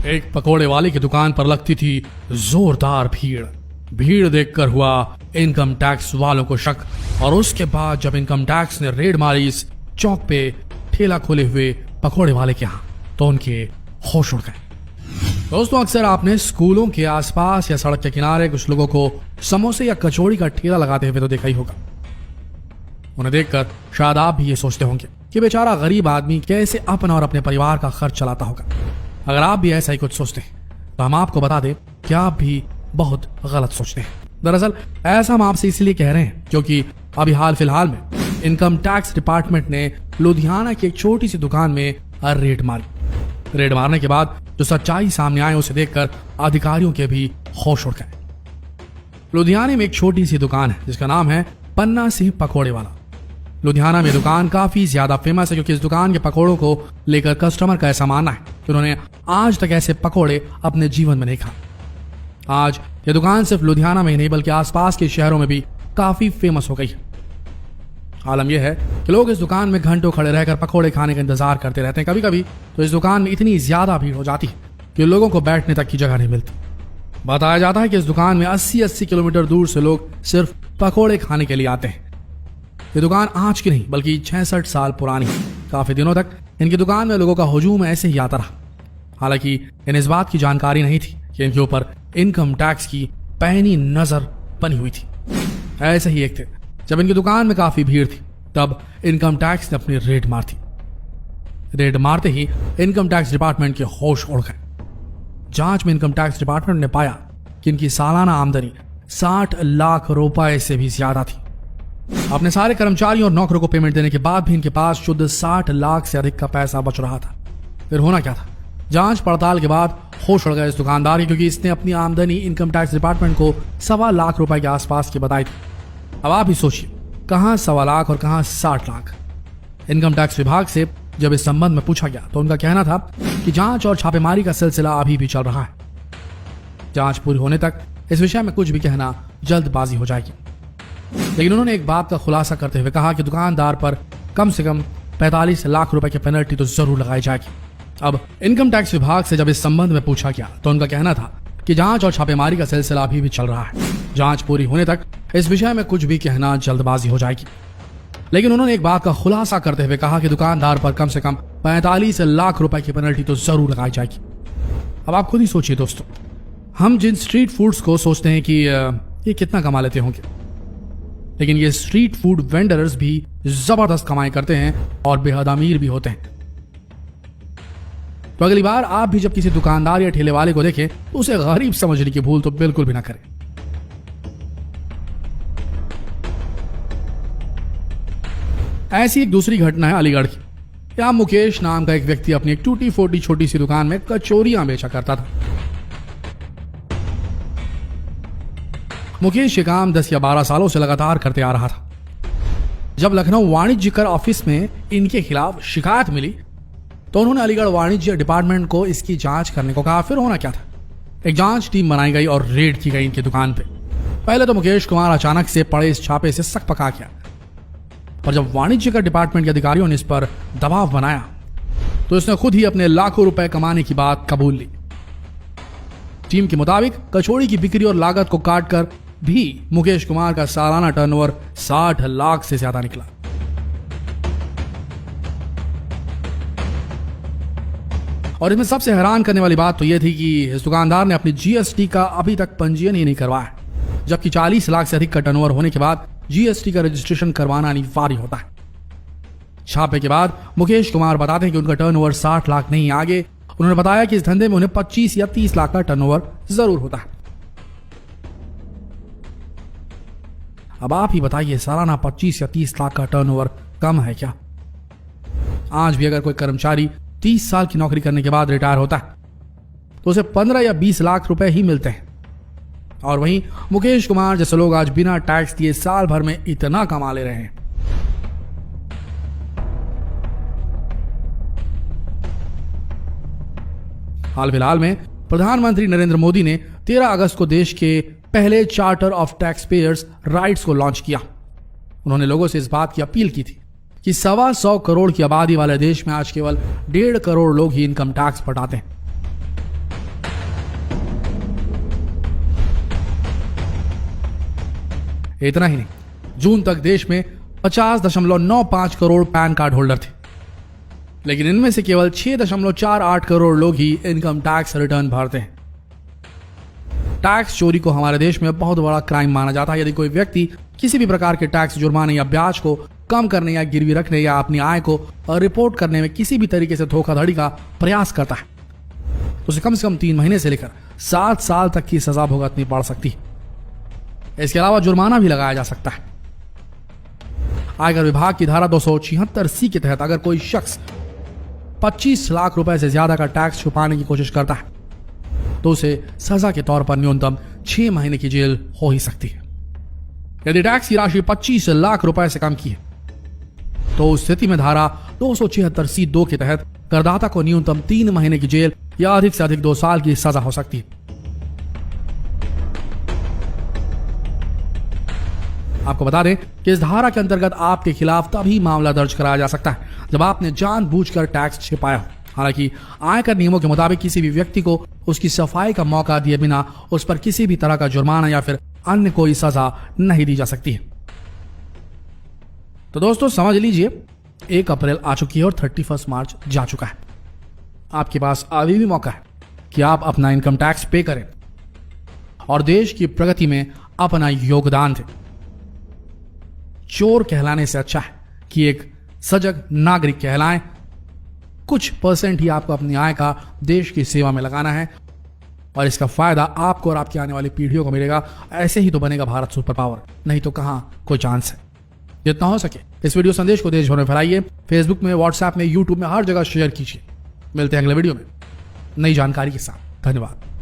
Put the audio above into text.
एक पकोड़े वाले की दुकान पर लगती थी जोरदार भीड़। भीड़ देखकर हुआ इनकम टैक्स वालों को शक, और उसके बाद जब इनकम टैक्स ने रेड मारी इस चौक पे ठेला खोले हुए पकोड़े वाले के यहाँ, तो उनके होश उड़ गए। दोस्तों, अक्सर आपने स्कूलों के आसपास या सड़क के किनारे कुछ लोगों को समोसे या कचौड़ी का ठेला लगाते हुए तो देखा ही होगा। उन्हें देखकर शायद आप भी ये सोचते होंगे कि बेचारा गरीब आदमी कैसे अपना और अपने परिवार का खर्च चलाता होगा। अगर आप भी ऐसा ही कुछ सोचते हैं तो हम आपको बता दें कि आप भी बहुत गलत सोचते हैं। दरअसल ऐसा हम आपसे इसलिए कह रहे हैं क्योंकि अभी हाल फिलहाल में इनकम टैक्स डिपार्टमेंट ने लुधियाना की एक छोटी सी दुकान में रेड मारी। रेड मारने के बाद जो सच्चाई सामने आए उसे देखकर अधिकारियों के भी होश उड़ गए। लुधियाना में एक छोटी सी दुकान है जिसका नाम है पन्ना सिंह पकोड़े वाला। लुधियाना में दुकान काफी ज्यादा फेमस है क्योंकि इस दुकान के पकोड़ों को लेकर कस्टमर का ऐसा मानना है कि उन्होंने आज तक ऐसे पकोड़े अपने जीवन में नहीं खाए। आज ये दुकान सिर्फ लुधियाना में ही नहीं बल्कि आसपास के शहरों में भी काफी फेमस हो गई है। आलम यह है कि लोग इस दुकान में घंटों खड़े रहकर पकोड़े खाने का इंतजार करते रहते हैं। कभी कभी तो इस दुकान में इतनी ज्यादा भीड़ हो जाती है कि लोगों को बैठने तक की जगह नहीं मिलती। बताया जाता है कि इस दुकान में 80-80 किलोमीटर दूर से लोग सिर्फ पकोड़े खाने के लिए आते हैं। ये दुकान आज की नहीं बल्कि 66 साल पुरानी है। काफी दिनों तक इनकी दुकान में लोगों का हुजूम ऐसे ही आता रहा। हालांकि इन्हें इस बात की जानकारी नहीं थी कि इनके ऊपर इनकम टैक्स की पैनी नजर बनी हुई थी। ऐसे ही एक थे, जब इनकी दुकान में काफी भीड़ थी तब इनकम टैक्स ने अपनी रेड मार दी। रेड मारते ही इनकम टैक्स डिपार्टमेंट के होश उड़ गए। जांच में इनकम टैक्स डिपार्टमेंट ने पाया कि इनकी सालाना आमदनी 60 लाख रुपए से भी ज्यादा थी। अपने सारे कर्मचारियों और नौकरों को पेमेंट देने के बाद भी इनके पास शुद्ध 60 लाख से अधिक का पैसा बच रहा था। फिर होना क्या था? जांच पड़ताल के बाद होश उड़ गए इस दुकानदार की, क्योंकि इसने अपनी आमदनी इनकम टैक्स डिपार्टमेंट को 1.25 लाख रुपए के आसपास की बताई थी। अब आप ही सोचिए, कहां 1.25 लाख और कहां 60 लाख। इनकम टैक्स विभाग से जब इस संबंध में पूछा गया तो उनका कहना था कि जांच और छापेमारी का सिलसिला अभी भी चल रहा है। जांच पूरी होने तक इस विषय में कुछ भी कहना जल्दबाजी हो जाएगी। लेकिन उन्होंने एक बात का खुलासा करते हुए कहा कि दुकानदार पर कम से कम 45 लाख रुपए की पेनल्टी तो जरूर लगाई जाएगी। अब इनकम टैक्स विभाग से जब इस संबंध में पूछा गया तो उनका कहना था कि जांच और छापेमारी का सिलसिला अभी भी चल रहा है। जांच पूरी होने तक इस विषय में कुछ भी कहना जल्दबाजी हो जाएगी। लेकिन उन्होंने एक बात का खुलासा करते हुए कहा कि दुकानदार पर कम से कम 45 लाख रुपए की पेनल्टी तो जरूर लगाई जाएगी। अब आप खुद ही सोचिए दोस्तों, हम जिन स्ट्रीट फूड्स को सोचते हैं कि ये कितना कमा लेते होंगे, लेकिन ये स्ट्रीट फूड वेंडर्स भी जबरदस्त कमाई करते हैं और बेहद अमीर भी होते हैं। तो अगली बार आप भी जब किसी दुकानदार या ठेले वाले को देखें तो उसे गरीब समझने की भूल तो बिल्कुल भी ना करें। ऐसी एक दूसरी घटना है अलीगढ़ की। यहाँ मुकेश नाम का एक व्यक्ति अपनी एक टूटी फोटी छोटी सी दुकान में कचौरियां बेचा करता था। मुकेश ये काम 10 या 12 सालों से लगातार करते आ रहा था। जब लखनऊ वाणिज्य कर ऑफिस में इनके खिलाफ शिकायत मिली तो उन्होंने अलीगढ़ वाणिज्य डिपार्टमेंट को इसकी जांच करने को कहा। फिर होना क्या था? एक जांच टीम बनाई गई और रेड की गई इनकी दुकान पे। पहले तो मुकेश कुमार अचानक से पड़े इस छापे से सक पका गया, और जब वाणिज्य कर डिपार्टमेंट के अधिकारियों ने इस पर दबाव बनाया तो इसने खुद ही अपने लाखों रुपए कमाने की बात कबूल ली। टीम के मुताबिक कचौड़ी की बिक्री और लागत को काटकर भी मुकेश कुमार का सालाना टर्नओवर 60 लाख से ज्यादा निकला। और इसमें सबसे हैरान करने वाली बात तो यह थी कि इस दुकानदार ने अपनी जीएसटी का अभी तक पंजीयन ही नहीं करवाया, जबकि 40 लाख से अधिक का टर्नओवर होने के बाद जीएसटी का रजिस्ट्रेशन करवाना अनिवार्य होता है। छापे के बाद मुकेश कुमार बताते हैं कि उनका टर्नओवर 60 लाख नहीं, आगे उन्होंने बताया कि इस धंधे में उन्हें 25 या 30 लाख का टर्नओवर जरूर होता है। अब आप ही बताइए, सालाना 25 या 30 लाख का टर्नओवर कम है क्या? आज भी अगर कोई कर्मचारी 30 साल की नौकरी करने के बाद रिटायर होता है तो उसे 15 या 20 लाख रुपए ही मिलते हैं, और वहीं मुकेश कुमार जैसे लोग आज बिना टैक्स दिए साल भर में इतना कमा ले रहे हैं। हाल फिलहाल में प्रधानमंत्री नरेंद्र मोदी ने 13 अगस्त को देश के पहले charter of tax payers rights को लॉन्च किया। उन्होंने लोगों से इस बात की अपील की थी कि 125 करोड़ की आबादी वाले देश में आज केवल 1.5 करोड़ लोग ही इनकम टैक्स पटाते हैं। इतना ही नहीं, जून तक देश में 50.95 करोड़ पैन कार्ड होल्डर थे, लेकिन इनमें से केवल 6.48 करोड़ लोग ही इनकम टैक्स रिटर्न भरते हैं। टैक्स चोरी को हमारे देश में बहुत बड़ा क्राइम माना जाता है। यदि कोई व्यक्ति किसी भी प्रकार के टैक्स जुर्माने या ब्याज को कम करने या गिरवी रखने या अपनी आय को रिपोर्ट करने में किसी भी तरीके से धोखाधड़ी का प्रयास करता है तो उसे कम से कम 3 महीने से लेकर 7 साल तक की सजा भुगतनी पड़ सकती है। इसके अलावा जुर्माना भी लगाया जा सकता है। आयकर विभाग की धारा 276C के तहत अगर कोई शख्स 25 लाख रुपए से ज्यादा का टैक्स छुपाने की कोशिश करता है तो उसे सजा के तौर पर न्यूनतम 6 महीने की जेल हो ही सकती है। यदि टैक्स की राशि 25 लाख रुपए से कम की है तो उस स्थिति में धारा 276C(2) के तहत करदाता को न्यूनतम 3 महीने की जेल या अधिक से अधिक 2 साल की सजा हो सकती है। आपको बता दें कि इस धारा के अंतर्गत आपके खिलाफ तभी मामला दर्ज कराया जा सकता है जब आपने जानबूझकर टैक्स छिपाया हो। हालांकि आयकर नियमों के मुताबिक किसी भी व्यक्ति को उसकी सफाई का मौका दिए बिना उस पर किसी भी तरह का जुर्माना या फिर अन्य कोई सजा नहीं दी जा सकती है। तो दोस्तों समझ लीजिए, 1 अप्रैल आ चुकी है और 31 मार्च जा चुका है। आपके पास अभी भी मौका है कि आप अपना इनकम टैक्स पे करें और देश की प्रगति में अपना योगदान दें। चोर कहलाने से अच्छा है कि एक सजग नागरिक कहलाएं। कुछ % ही आपको अपनी आय का देश की सेवा में लगाना है और इसका फायदा आपको और आपकी आने वाली पीढ़ियों को मिलेगा। ऐसे ही तो बनेगा भारत सुपर पावर, नहीं तो कहां कोई चांस है। जितना हो सके इस वीडियो संदेश को देश भर में फैलाइए। फेसबुक में, व्हाट्सएप में, यूट्यूब में, हर जगह शेयर कीजिए। मिलते हैं अगले वीडियो में नई जानकारी के साथ। धन्यवाद।